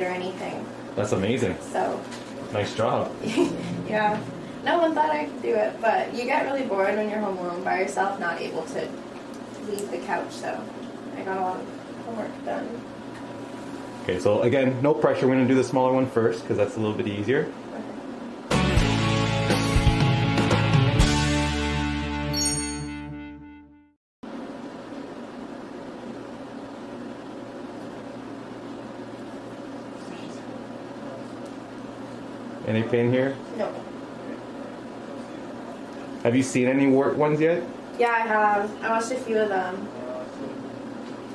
or anything. That's amazing. So. Nice job. Yeah. No one thought I could do it, but you get really bored when you're home alone by yourself, not able to leave the couch, so I got a lot of homework done. Okay, so again, no pressure. We're going to do the smaller one first because that's a little bit easier. Any pain here? No. Have you seen any wart ones yet? Yeah, I have. I watched a few of them.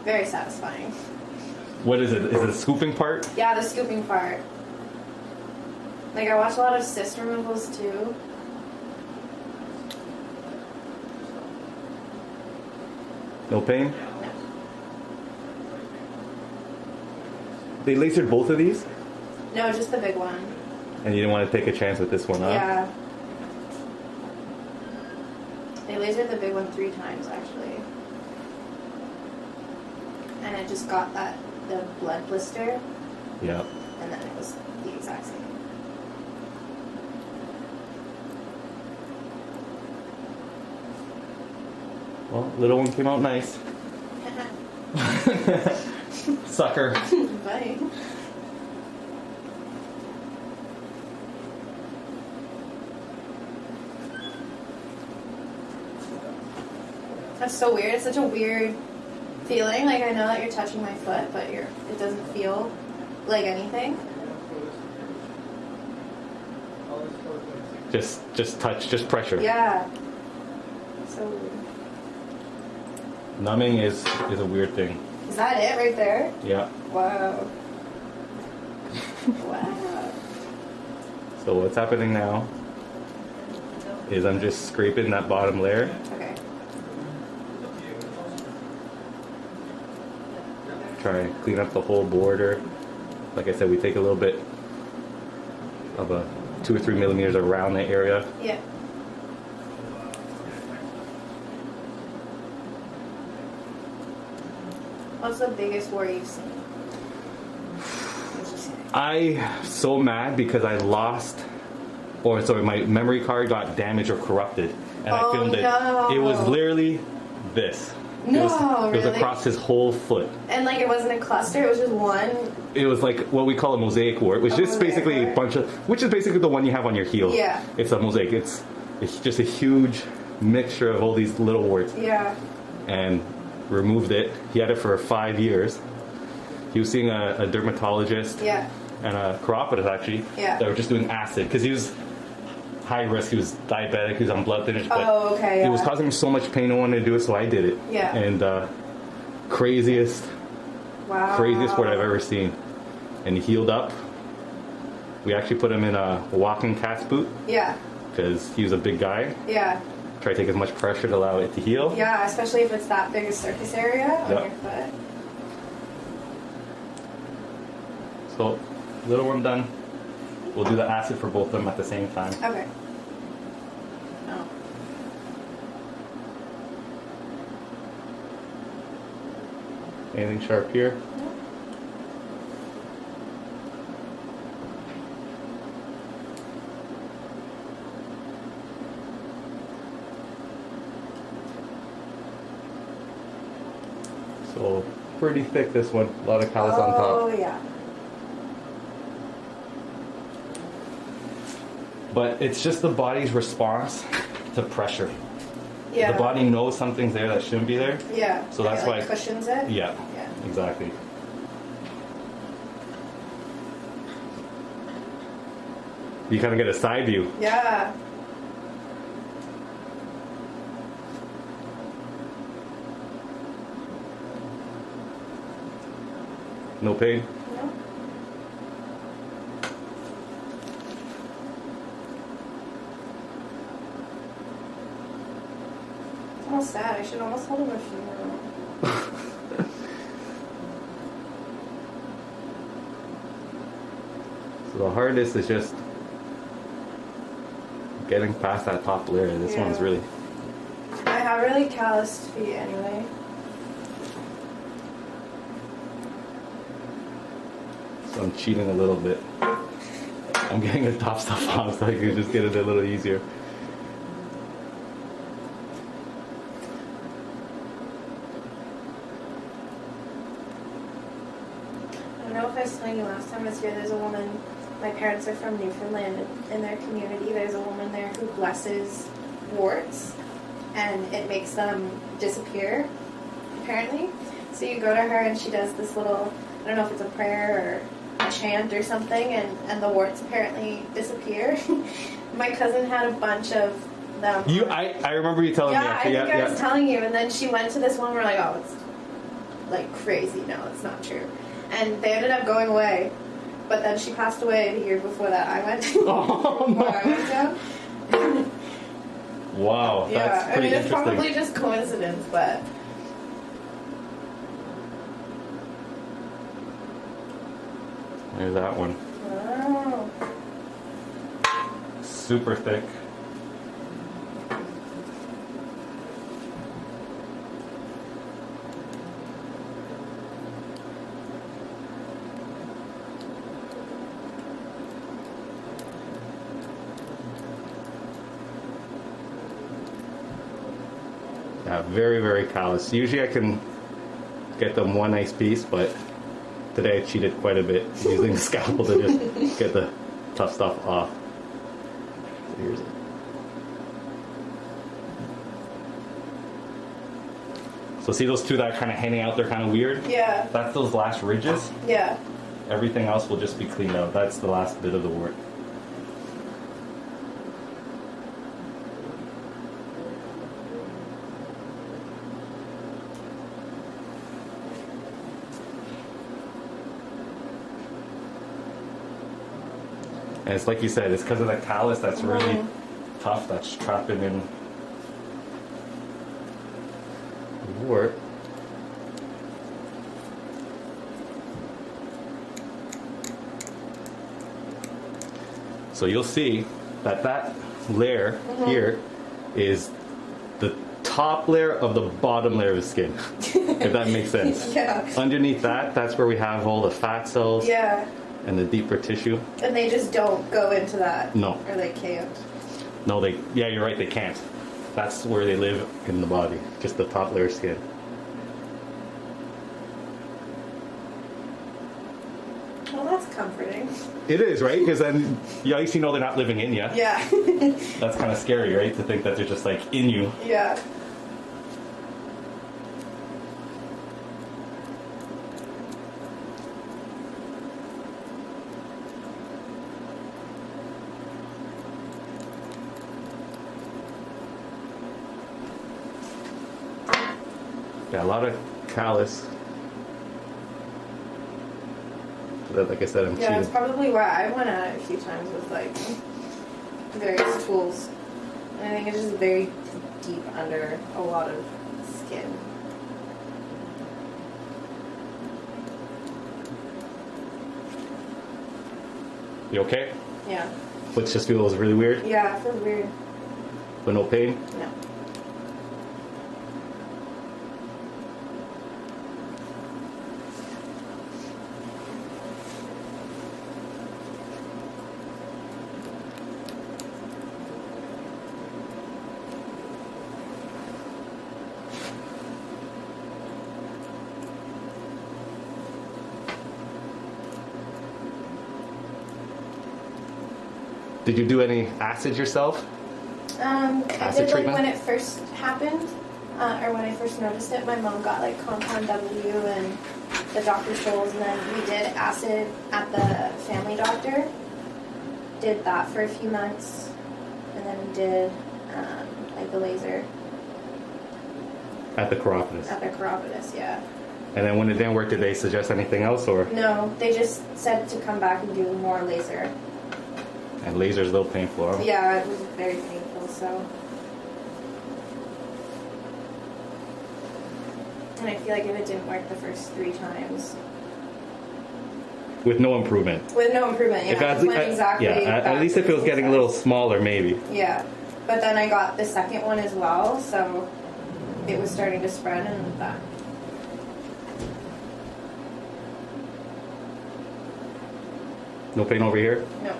Very satisfying. What is it? Is it a scooping part? Yeah, the scooping part. Like, I watch a lot of cyst removals too. No pain? They lasered both of these? No, just the big one. And you didn't want to take a chance with this one, huh? Yeah. They lasered the big one 3 times, actually. And it just got the blood blister. Yeah. And then it was the exact same. Well, little one came out nice. Sucker. Bye. That's so weird. It's such a weird feeling. Like, I know that you're touching my foot, but it doesn't feel like anything. Just touch, just pressure. Yeah. So weird. Numbing is a weird thing. Is that it right there? Yeah. Wow. Wow. So what's happening now is I'm just scraping that bottom layer. Okay. Try and clean up the whole border. Like I said, we take a little bit of a 2 or 3 millimeters around the area. Yeah. What's the biggest wart you've seen? I'm so mad because I lost, or sorry, my memory card got damaged or corrupted, and I filmed it. No. It was literally this. No, it was really? across his whole foot. And like, it wasn't a cluster, it was just one? It was like what we call a mosaic wart, which is basically a bunch of, which is basically the one you have on your heel. Yeah. It's a mosaic. It's just a huge mixture of all these little warts. Yeah. And removed it. He had it for 5 years. He was seeing a dermatologist. Yeah. And a chiropodist actually. Yeah. That were just doing acid because he was high risk. He was diabetic. He was on blood thinners. But okay. Yeah. it was causing him so much pain. No one wanted to do it, so I did it. Yeah. And craziest wart I've ever seen. And he healed up. We actually put him in a walking cat's boot. Yeah. Because he was a big guy. Yeah. Try to take as much pressure to allow it to heal. Yeah, especially if it's that big a surface area on your foot. So, little one done. We'll do the acid for both of them at the same time. Okay. Oh. Anything sharp here? No. So, pretty thick this one. A lot of callus on top. Oh, yeah. But it's just the body's response to pressure. Yeah. The body knows something's there that shouldn't be there. Yeah. So that's why it cushions it? Yeah. Yeah. Exactly. You kind of get a side view. Yeah. No pain? No. It's almost sad. I should almost hold him a funeral. So the hardest is just getting past that top layer. This one's really... I have really calloused feet anyway. So I'm cheating a little bit. I'm getting the top stuff off so I can just get it a little easier. I don't know if I was telling you last time I was here, there's a woman, my parents are from Newfoundland, and in their community there's a woman there who blesses warts and it makes them disappear, apparently. So you go to her and she does this little, I don't know if it's a prayer or a chant or something, and the warts apparently disappear. My cousin had a bunch of them. I remember you telling me. I think I was telling you, and then she went to this one, we're like, oh, it's like crazy. No, it's not true. And they ended up going away. But then she passed away the year before that I went. Oh, no. I went down. Wow, Yeah, that's pretty it's interesting. probably just coincidence, but There's that one. wow. Super thick. Yeah, very, very callous. Usually I can get them one nice piece, but today I cheated quite a bit using the scalpel to just get the tough stuff off. So here's it. So see those two that are kind of hanging out, they're kind of weird? Yeah. That's those last ridges. Yeah. Everything else will just be cleaned out. That's the last bit of the wart. And it's like you said, it's because of that callus that's really tough, that's trapping in the wart. So you'll see that that layer here is the top layer of the bottom layer of the skin, if that makes sense. Yeah. Underneath that, that's where we have all the fat cells Yeah. and the deeper tissue. And they just don't go into that. No. Or they can't. No, yeah, you're right, they can't. That's where they live in the body, just the top layer of skin. Well, that's comforting. It is, right? Because then you at least you know they're not living in you. Yeah. That's kind of scary, right? To think that they're just like in you. Yeah. Yeah, a lot of callus. But like I said, I'm Yeah, that's cheating. probably why I went at it a few times with like various tools. And I think it's just very deep under a lot of skin. You okay? Yeah. Foot just feels really weird, Yeah, it feels weird. but no pain. No. Did you do any acid yourself? I Acid did like treatment? when it first happened, or when I first noticed it, my mom got like compound W and the doctor's tools, and then we did acid at the family doctor. Did that for a few months, and then we did like the laser At the chiropodist. at the chiropodist. Yeah. And then when it didn't work, did they suggest anything else, or? No, they just said to come back and do more laser. And laser's a little painful, huh? Yeah, it was very painful. So. And I feel like if it didn't work the first 3 times. With no improvement. With no improvement, yeah. If It went exactly at least if it was getting a little smaller, maybe. Yeah. But then I got the second one as well, so it was starting to spread and that. No pain over here? No.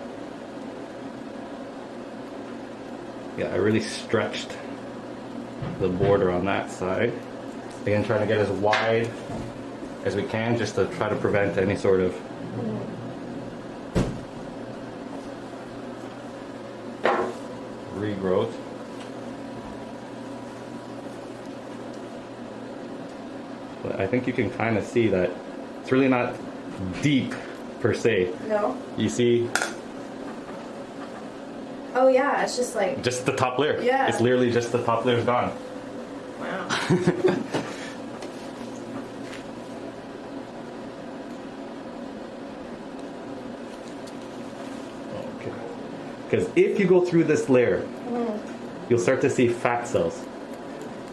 Yeah, I really stretched the border on that side. Again, trying to get as wide as we can just to try to prevent any sort of regrowth. But I think you can kind of see that it's really not deep per se. No? You see Oh yeah, it's just like... just the top layer. Yeah. It's literally just the top layer's gone. Wow. Okay. Because if you go through this layer, you'll start to see fat cells.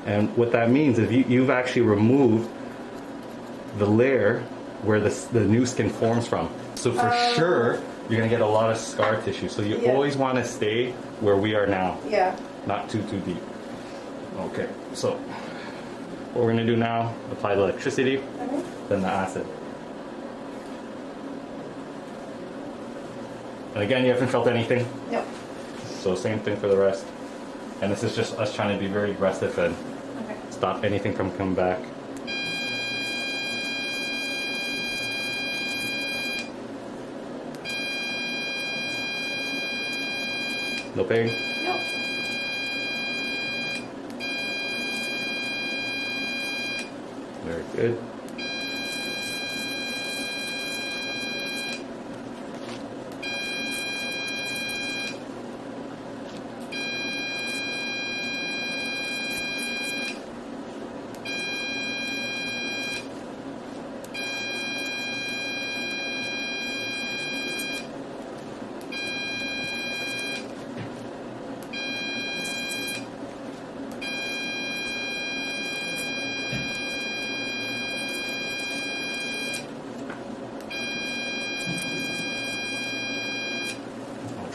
And what that means is you've actually removed the layer where the new skin forms from. So for sure, you're going to get a lot of scar tissue. So you always want to stay where we are now. Yeah. Not too deep. Okay, so what we're going to do now, apply the electricity, then the acid. And again, you haven't felt anything. No. So same thing for the rest. And this is just us trying to be very aggressive and stop anything from coming back. No pain? No. Very good.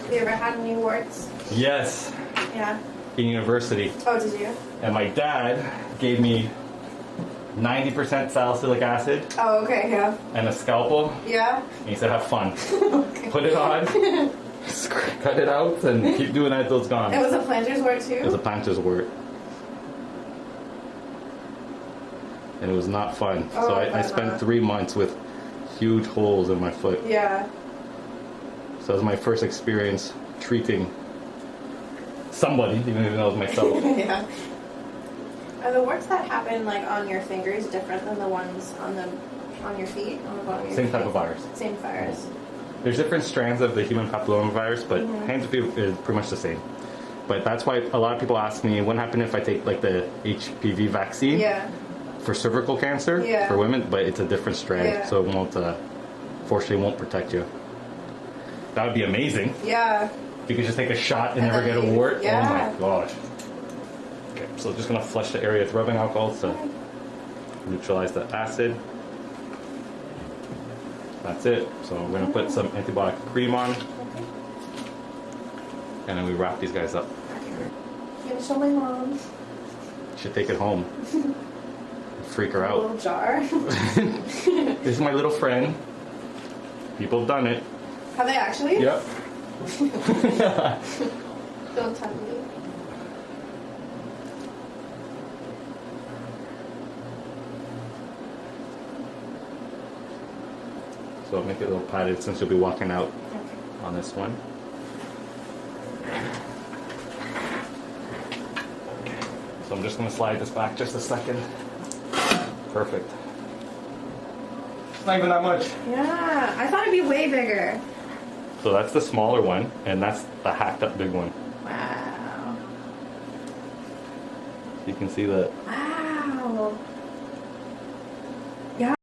Have you ever had any warts? Yes, Yeah. in university. Oh, did you? And my dad gave me 90% salicylic acid Oh, okay, yeah. and a scalpel. Yeah? And he said, have fun. Okay. Put it on, cut it out, and keep doing that until it's gone. It was a planter's wart too? It was a planter's wart. And it was not fun. Oh, So I spent 3 months with huge holes in my foot. Yeah. So that was my first experience treating somebody, even though it was myself. Yeah. Are the warts that happen like on your fingers different than the ones on your feet? On the bottom of your Same feet? type of virus. Same virus. There's different strands of the human papillomavirus, but hands and feet is pretty much the same. But that's why a lot of people ask me, what happened if I take like the HPV vaccine Yeah. for cervical cancer Yeah. for women? But it's a different strand, Yeah. so it won't, fortunately, won't protect you. That would be amazing. Yeah. If you could just take a shot and And never then get a leave. wart. Yeah. Oh my gosh. Okay, so just gonna flush the area with rubbing alcohol to neutralize the acid. That's it. So we're gonna put some antibiotic cream on, and then we wrap these guys up. I'm gonna show my mom. Should take it home. Freak her A out. little jar. This is my little friend. People have done it. Have they actually? Yep. Don't tell me. So I'll make it a little padded since you'll be walking out Okay. on this one. So I'm just going to slide this back just a second. Perfect. It's not even that much. Yeah. I thought it'd be way bigger. So that's the smaller one, and that's the hacked up big one. Wow. You can see that. Wow.